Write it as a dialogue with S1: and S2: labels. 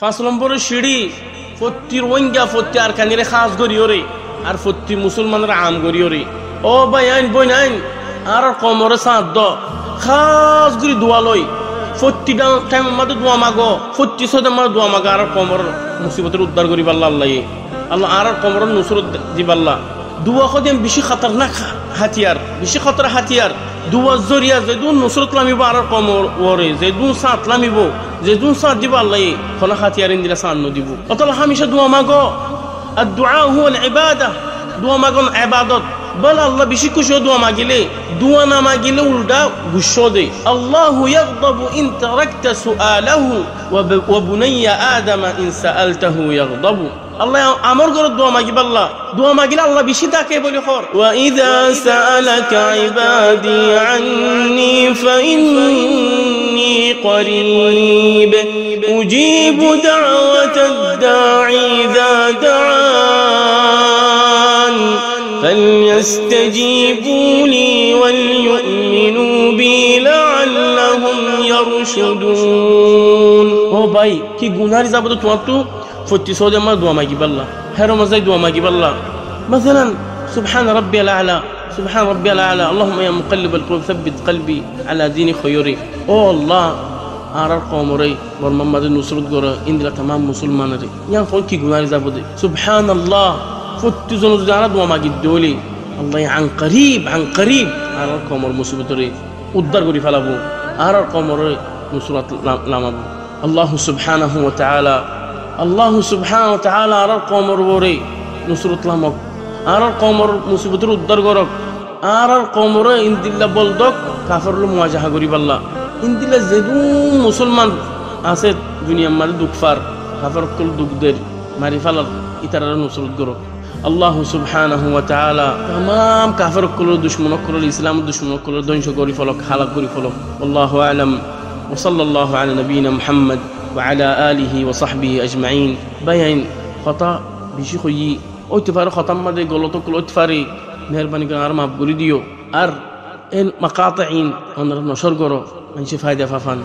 S1: 5 নম্বরের সিঁড়ি ফত্তির ওইঙ্গা ফত্তি আর খানিরে খাস গরিয়রে আর ফত্তি মুসলমানের আম গরিয়রে ও ভাই আইন বই নাইন আর কমরে সাঁত দ খাস গরি দোয়া লই ফত্তি টাইম মাদে দোয়া মাগো ফত্তি সদে মাদে দোয়া মাগো আর কমর মুসিবতের উদ্ধার করি পাল্লা আল্লাহ আল্লাহ আর কমর নুসরত দিবাল্লা দোয়া খদেম বেশি খাতারনাক হাতিয়ার বেশি খতরা হাতিয়ার দুয়া জরিয়া যেদুন নুসরত লামিব আর কমর ওরে যেদুন সাঁত লামিব যেদুন সাঁত দিব আল্লাহ খনা হাতিয়ার ইন্দিরা সাঁত দিব অতলা হামেশা দোয়া মাগো আর দোয়া হুয়াল ইবাদা দোয়া মাগন ইবাদত বল আল্লাহ বেশি খুশি দোয়া মাগিলে দোয়া না মাগিলে উল্টা গুসো দে আল্লাহু ইয়াগদাবু ইন তারাকতা সুআলাহু ওয়া বুনাইয়া আদম ইন সাআলতাহু ইয়াগদাবু আল্লাহ আমার ঘরে দোয়া মাগিব আল্লাহ দোয়া মাগিলে আল্লাহ বেশি তাকে বলে খর ওয়া ইযা সাআলাকা ইবাদি আন্নী ফাইন্নী করিব উজিবু দাওয়াতাদ দাঈ ইযা দাআন فليستجيبوا لي وليؤمنوا بي لعلهم يرشدون ও ভাই কি গুনাহর যাব তো তোমার তো ফতি সৌদে মা দোয়া মাগি বাল্লা হেরো মজাই দোয়া মাগি বাল্লা مثلا سبحان ربي الاعلى سبحان ربي الاعلى اللهم يا مقلب القلوب ثبت قلبي على دين خيري او الله আর কমরে বর মোহাম্মদের নুসরত গরে ইন্দিরা तमाम মুসলমানরে ইয়ান ফল কি গুনাহর যাব দে সুবহানাল্লাহ ফতি জন যারা দোয়া মাগি দলি আল্লাহ আন করিব আর কমর মুসিবতরে উদ্ধার করি ফেলাবো আর কমরে নুসরত লামাবো আল্লাহ সুবহানাহু ওয়া তাআলা আর কমর ওরে নুসরত লামক আর কমর মুসিবতের উদ্ধার করক আর কমরে ইনদিল্লা বলদক কাফরল মুওয়াজাহা করি পাল্লা ইনদিল্লা যেদু মুসলমান আছে দুনিয়ার মাঝে দুঃখফার কাফরকল দুঃখদের মারি ফেলার ইতারা নুসরত করক আল্লাহ সুবহানাহু ওয়া তাআলা तमाम কাফরকল দুশমনকল ইসলাম দুশমনকল ধ্বংস করি ফলক হালাক করি ফলক আল্লাহু আ'লাম ওয়া সাল্লাল্লাহু আলা নবিয়িনা মুহাম্মদ وعلى آله وصحبه أجمعين بيان خطأ بشي خوي اتفار خطأ مدى غلطو كل اتفاري مهرباني كان ارما بريديو ار ان مقاطعين ونر نشر غرو انشي فايدة فافان